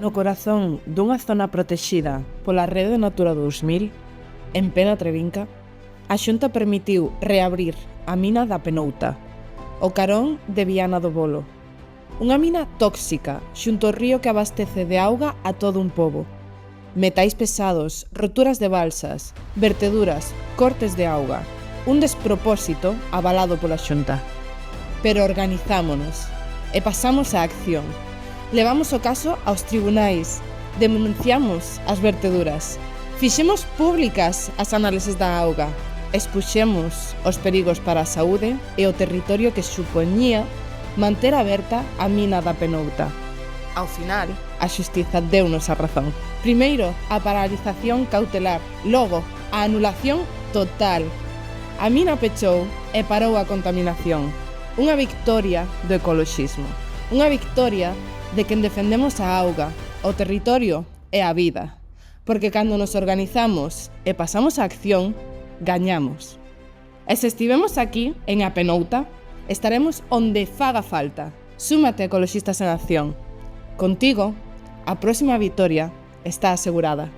No corazón dunha zona protexida pola Rede Natura 2000, en Pena Trevinca, a Xunta permitiu reabrir a mina da Penouta, o carón de Viana do Bolo. Unha mina tóxica xunto ao río que abastece de auga a todo un pobo. Metais pesados, roturas de balsas, verteduras, cortes de auga. Un despropósito avalado pola Xunta. Pero organizámonos e pasamos á acción. Levamos o caso aos tribunais, denunciamos as verteduras, fixemos públicas as análises da auga, expuxemos os perigos para a saúde e o territorio que supoñía manter aberta a mina da Penouta. Ao final, a xustiza deunos a razón. Primeiro, a paralización cautelar, logo, a anulación total. A mina pechou e parou a contaminación. Unha victoria do ecoloxismo. Unha victoria de quen defendemos a auga, o territorio e a vida. Porque cando nos organizamos e pasamos a acción, gañamos. E se estivemos aquí, en A Penouta, estaremos onde faga falta. Súmate, ecoloxistas en acción. Contigo, a próxima vitoria está asegurada.